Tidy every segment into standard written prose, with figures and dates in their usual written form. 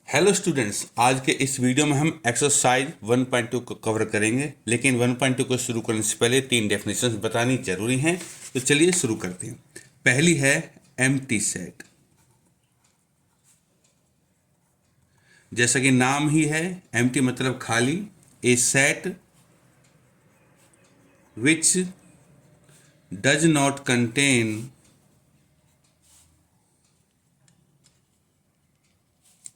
Hello students, आज के इस वीडियो में हम एक्सरसाइज 1.2 को कवर करेंगे। लेकिन 1.2 को शुरू करने से पहले 3 डेफिनेशंस बतानी जरूरी हैं। तो चलिए शुरू करते हैं। पहली है एम्प्टी सेट। जैसा कि नाम ही है, एम्प्टी मतलब खाली। A set which does not contain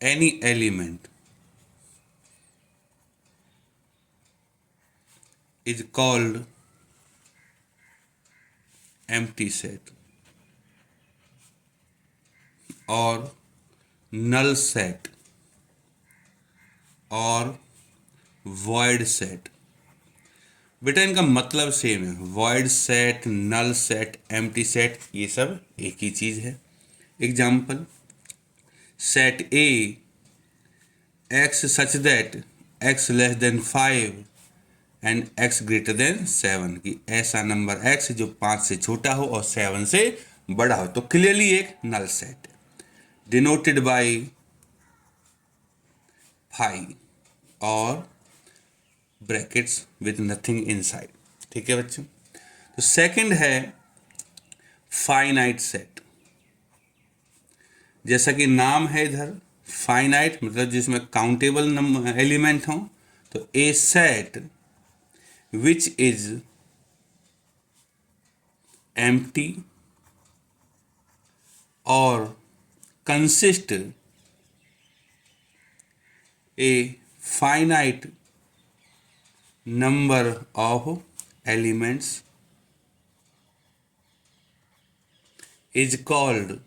any element is called empty set और null set और void set। बेटा इनका मतलब सेम है। void set, null set, empty set ये सब एक ही चीज है। Example, set A x such that x less than 5 and x greater than 7 की ऐसा नंबर x जो 5 से छोटा हो और 7 से बड़ा हो। तो क्लियरली एक null set denoted by phi और ब्रैकेट्स विद नथिंग इनसाइड। ठीक है बच्चों। तो सेकंड है फाइनाइट सेट। जैसा कि नाम है इधर, फाइनाइट मतलब जिसमें काउंटेबल एलिमेंट हो। तो ए set which is empty or consist a finite number of elements is called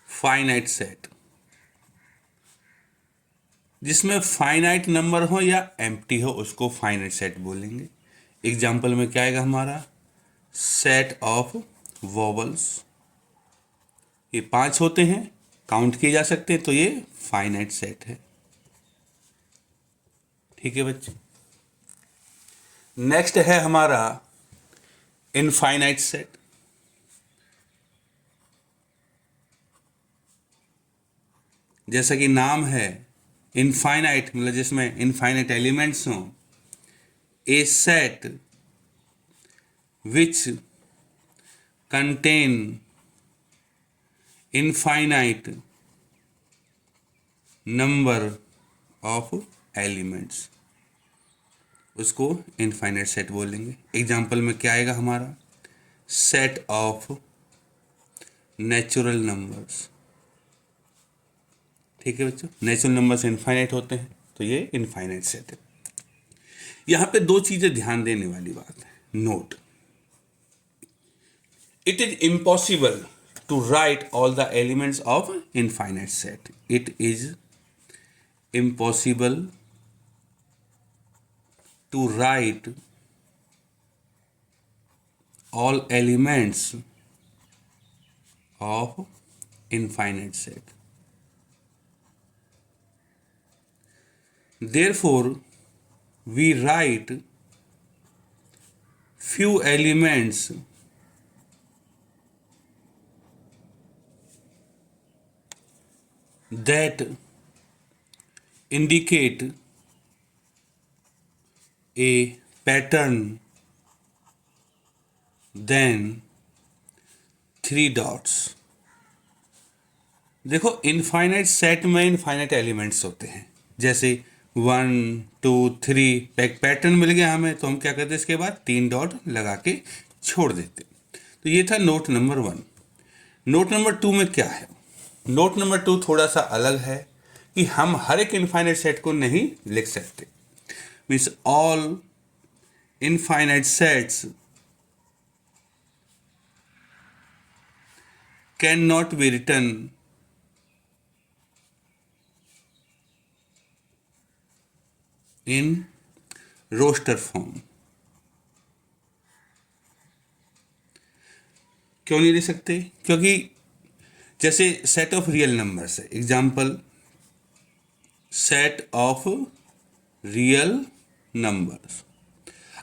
finite set। जिसमें फाइनाइट नंबर हो या एम्प्टी हो उसको फाइनाइट सेट बोलेंगे। एग्जाम्पल में क्या आएगा हमारा, सेट ऑफ वोवल्स। ये 5 होते हैं, काउंट किए जा सकते हैं, तो ये फाइनाइट सेट है। ठीक है बच्चे। नेक्स्ट है हमारा इनफाइनाइट सेट। जैसा कि नाम है इनफाइनाइट मतलब जिसमें इनफाइनाइट एलिमेंट्स हों। A set which contain infinite number of elements, उसको इनफाइनाइट सेट बोलेंगे। एग्जाम्पल में क्या आएगा हमारा, सेट ऑफ नेचुरल नंबर्स। ठीक है बच्चों, नेचुरल नंबर्स इनफाइनाइट होते हैं, तो ये इनफाइनाइट सेट है। यहां पे 2 चीजें ध्यान देने वाली बात है। Note, it is impossible to write all the elements of infinite set. It is impossible to write all elements of infinite set. Therefore, we write few elements that indicate a pattern than 3 dots। देखो, infinite set में infinite elements होते हैं, जैसे 1 2 3। एक pattern मिल गया हमें, तो हम क्या करते हैं, इसके बाद 3 डॉट लगा के छोड़ देते। तो ये था नोट नंबर 1। नोट नंबर 2 में क्या है, नोट नंबर 2 थोड़ा सा अलग है कि हम हर एक इनफाइनाइट सेट को नहीं लिख सकते। Means all infinite sets can not be written in roster form. क्यों नहीं ले सकते? क्योंकि जैसे सेट ऑफ रियल नंबर्स है। Example, set of real numbers.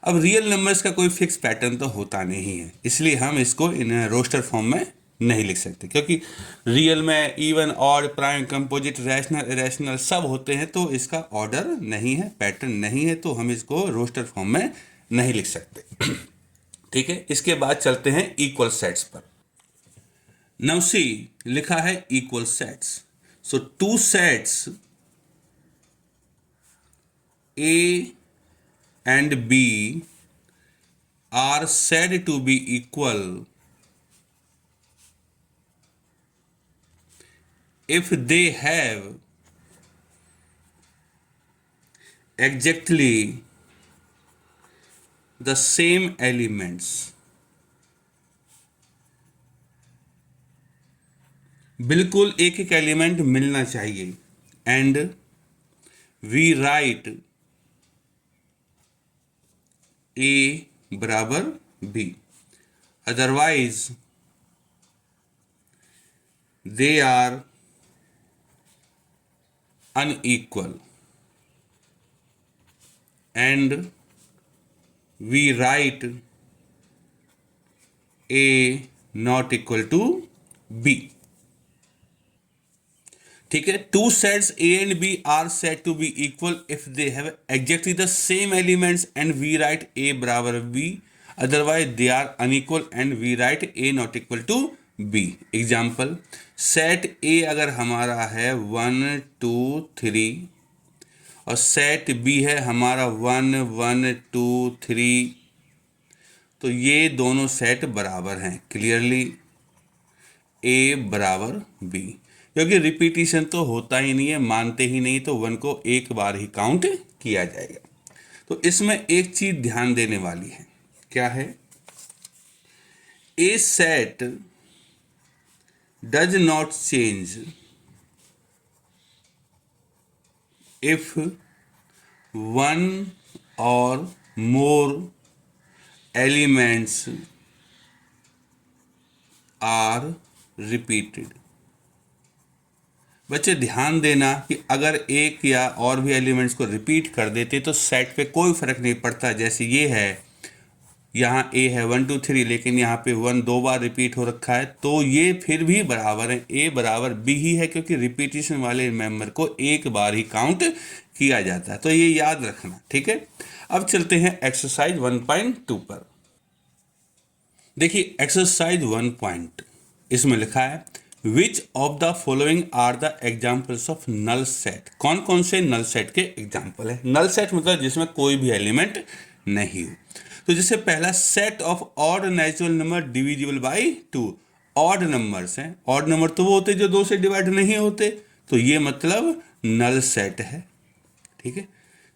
अब रियल नंबर्स का कोई फिक्स पैटर्न तो होता नहीं है, इसलिए हम इसको इन रोस्टर फॉर्म में नहीं लिख सकते, क्योंकि रियल में even, odd, prime, composite, rational, irrational सब होते हैं, तो इसका ऑर्डर नहीं है, पैटर्न नहीं है, तो हम इसको रोस्टर फॉर्म में नहीं लिख सकते। ठीक है, इसके बाद चलते हैं इक्वल सेट्स पर। नाउ सी, लिखा है equal sets, so to sets A and B are said to be equal if they have exactly the same elements. बिल्कुल एक एक एलिमेंट मिलना चाहिए, एंड वी राइट A बराबर B, otherwise they are unequal and we write A not equal to B. ठीक है, two sets A and B are said to be equal if they have exactly the same elements and we write A बराबर B, otherwise they are unequal and we write A not equal to B. Example, set A अगर हमारा है 1 2 3 और set B है हमारा 1 1 2 3, तो ये दोनों सेट बराबर हैं क्लियरली, A बराबर B, क्योंकि रिपीटिशन तो होता ही नहीं है, मानते ही नहीं, तो 1 को एक बार ही काउंट किया जाएगा। तो इसमें एक चीज ध्यान देने वाली है, क्या है, a set does not change if 1 और मोर एलिमेंट्स आर रिपीटेड। बच्चे ध्यान देना कि अगर एक या और भी एलिमेंट्स को रिपीट कर देते तो सेट पे कोई फर्क नहीं पड़ता। जैसे ये है, यहाँ ए है 1 2 3, लेकिन यहाँ पे 1 2 बार रिपीट हो रखा है, तो ये फिर भी बराबर है, ए बराबर बी ही है, क्योंकि रिपीटिशन वाले मेंबर को एक बार ही काउंट किया जाता है। तो ये याद रखना, ठीक है। अब चलते हैं एक्सरसाइज 1.2 पर। देखिए एक्सरसाइज 1. इसमें लिखा है which of the following are the examples of null set. कौन कौन से नल सेट के एग्जाम्पल है। नल सेट मतलब जिसमें कोई भी एलिमेंट नहीं हो। तो जैसे पहला, set of odd natural number divisible by 2। Odd numbers हैं, ऑड नंबर तो वो होते जो 2 से डिवाइड नहीं होते, तो ये मतलब नल सेट है, ठीक है।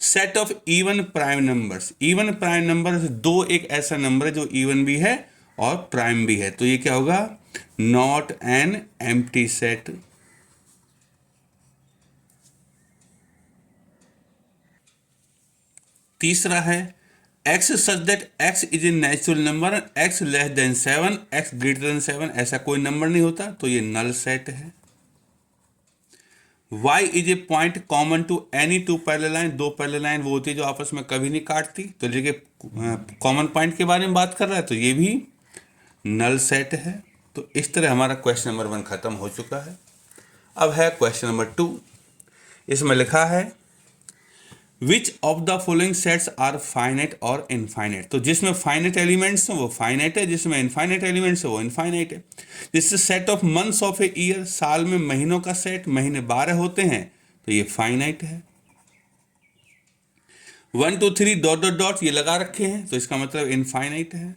Set of even prime numbers, even prime number 2 एक ऐसा नंबर है जो इवन भी है और प्राइम भी है, तो ये क्या होगा, नॉट एन एम्प्टी सेट। तीसरा है x such that x is a natural number, x less than 7, x greater than 7, ऐसा कोई नंबर नहीं होता, तो ये नल सेट है। y is a point common to any 2 parallel line, 2 parallel line वो होती है जो आपस में कभी नहीं काटती, तो देखिए कॉमन पॉइंट के बारे में बात कर रहा है, तो ये भी नल सेट है। तो इस तरह हमारा क्वेश्चन नंबर 1 खत्म हो चुका है। अब है क्वेश्चन नंबर 2। इसमें लिखा है which of the following sets are finite और इनफाइनाइट। तो जिसमें फाइनाइट एलिमेंट्स हैं वो फाइनाइट है, जिसमें इनफाइनाइट एलिमेंट्स है वो इनफाइनाइट है। जिससे set of months of a year, साल में महीनों का सेट, महीने 12 होते हैं, तो ये फाइनाइट है। 1 2 3 डॉट डॉट डॉट ये लगा रखे हैं, तो इसका मतलब इनफाइनाइट है।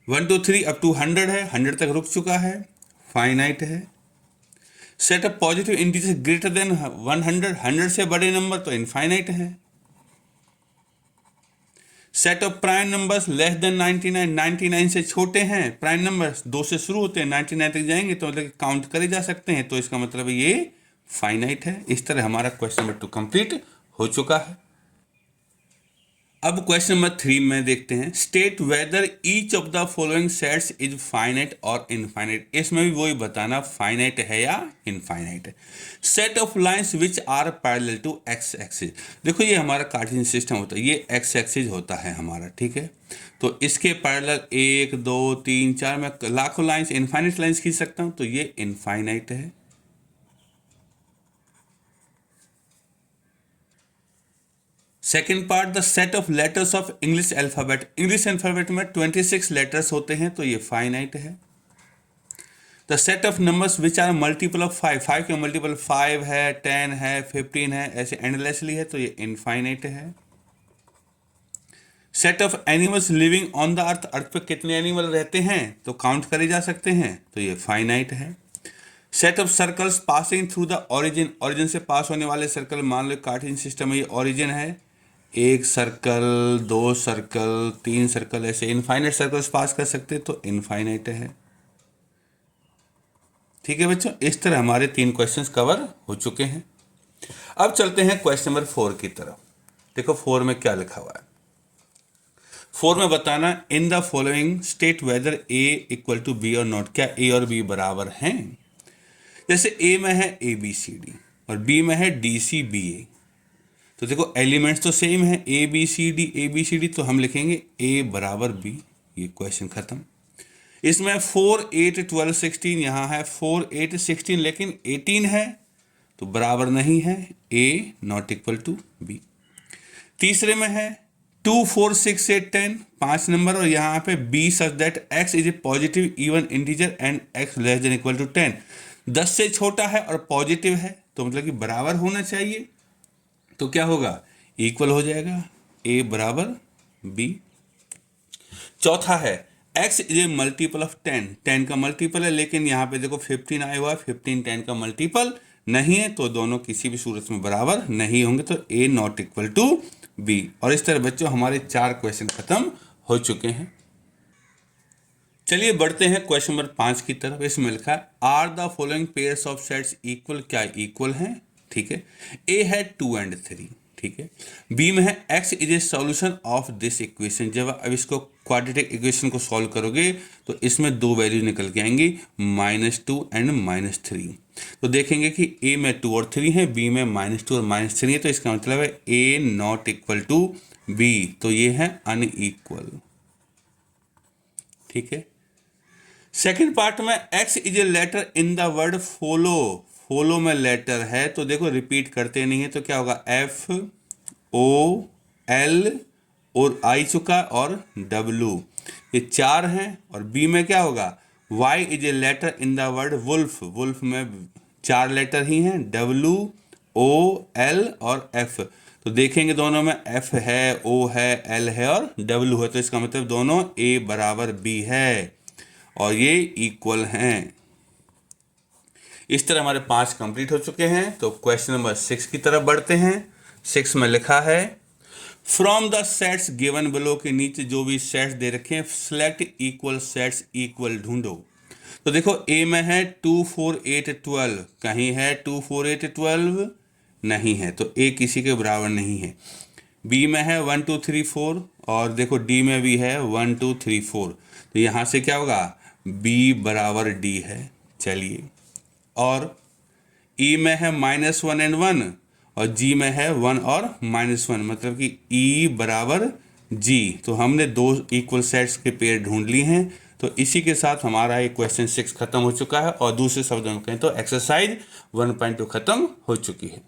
1 2 3 अप टू 100 है, 100 तक रुक चुका है, फाइनाइट है। Set of positive integer greater than 100, 100 से बड़े नंबर तो इनफाइनाइट है। Set of prime numbers less than 99, 99 से छोटे हैं, प्राइम नंबर्स 2 से शुरू होते हैं, 99 तक जाएंगे तो मतलब काउंट करे जा सकते हैं, तो इसका मतलब ये फाइनाइट है। इस तरह हमारा क्वेश्चन नंबर 2 कंप्लीट हो चुका है। अब क्वेश्चन नंबर 3 में देखते हैं, state whether each of the following sets is finite और इनफाइनाइट। इसमें भी वही बताना फाइनाइट है या इनफाइनाइट है। Set of lines which are parallel to X axis. देखो ये हमारा कार्टेशियन सिस्टम होता है, ये एक्स एक्सिस होता है हमारा, ठीक है। तो इसके पैरेलल 1 2 3 4 मैं लाखों लाइंस, इनफाइनाइट लाइंस खींच सकता हूं, तो ये इनफाइनाइट है। Second part, the set of letters of English alphabet. English alphabet में 26 लेटर्स होते हैं, तो ये फाइनाइट है। The set of numbers which are multiple of 5, 5 के मल्टीपल 5 है, 10 है, 15 है, ऐसे एंडलेसली है, तो ये इनफाइनाइट है। Set of animals living on the earth, earth पे कितने एनिमल रहते हैं तो काउंट करे जा सकते हैं, तो ये फाइनाइट है। Set of circles passing through the origin, origin से पास होने वाले सर्कल, मान लो कार्टेशियन सिस्टम में ये ओरिजिन है, 1 सर्कल 2 सर्कल 3 सर्कल, ऐसे इनफाइनाइट सर्कल्स पास कर सकते हैं, तो इनफाइनाइट है। ठीक है बच्चों, इस तरह हमारे 3 क्वेश्चंस कवर हो चुके हैं। अब चलते हैं क्वेश्चन नंबर 4 की तरफ। देखो 4 में क्या लिखा हुआ है। 4 में बताना, in the following state whether A equal to B और नॉट। क्या ए और बी बराबर हैं? जैसे ए में है ए बी सी डी और बी में है डी सी बी ए, तो देखो एलिमेंट्स तो सेम है, ए बी सी डी, तो हम लिखेंगे ए बराबर बी, ये क्वेश्चन खत्म। इसमें 4 8 12 16, यहाँ है 4 8 16 लेकिन 18 है, तो बराबर नहीं है, ए नॉट इक्वल टू बी। तीसरे में है 2 4 6 8 10, 5 नंबर, और यहाँ पे B such that X is a positive even integer and X less than equal to 10, 10 से छोटा है और पॉजिटिव है, तो मतलब कि बराबर होना चाहिए, तो क्या होगा, इक्वल हो जाएगा, ए बराबर बी। चौथा है x is A multiple of 10, 10 का मल्टीपल है, लेकिन यहाँ पे देखो 15 आया हुआ है, 15 10 का मल्टीपल नहीं है, तो दोनों किसी भी सूरत में बराबर नहीं होंगे, तो a not equal to b। और इस तरह बच्चों हमारे 4 क्वेश्चन खत्म हो चुके हैं। चलिए बढ़ते हैं क्वेश्चन नंबर 5 की तरफ। इसमें लिखा है, are the following pairs of sets equal. क्या इक्वल हैं? ठीक है, ए है 2 and 3, ठीक है। बी में है x is A solution of this equation. जब अब इसको क्वाड्रेटिक इक्वेशन को सॉल्व करोगे तो इसमें 2 वैल्यू निकल के आएंगी, -2 and -3। तो देखेंगे कि a में 2 और 3 है, b में -2 और -3 है, तो इसका मतलब है a not equal to b, तो ये है अनइक्वल। ठीक है। सेकेंड पार्ट में x is a letter in the word follow, follow में लेटर है, तो देखो रिपीट करते नहीं है, तो क्या होगा, F O L और I चुका और W, ये 4 हैं। और B में क्या होगा, Y is a letter in the word wolf, wolf में 4 लेटर ही हैं, W O L और F, तो देखेंगे दोनों में F है, O है, L है और W है, तो इसका मतलब दोनों A बराबर B है और ये इक्वल हैं। इस तरह हमारे 5 कंप्लीट हो चुके हैं। तो क्वेश्चन नंबर 6 की तरफ बढ़ते हैं। 6 में लिखा है, from the sets given below, के नीचे जो भी सेट्स दे रखे हैं, सेलेक्ट इक्वल सेट्स इक्वल ढूंढो। तो देखो ए में है 2 4 8 12, कहीं है 2 4 8 12 नहीं है, तो ए किसी के बराबर नहीं है। बी में है 1 2 3 4 और देखो डी में भी है 1 2 3 4, तो यहाँ से क्या होगा, बी बराबर डी है। चलिए, और ई में है -1 and 1 और जी में है 1 और -1, मतलब कि ई बराबर जी, तो हमने 2 इक्वल सेट्स के पेयर ढूंढ लिए हैं। तो इसी के साथ हमारा ये क्वेश्चन 6 खत्म हो चुका है और दूसरे शब्दों में कहें तो एक्सरसाइज 1.2 खत्म हो चुकी है।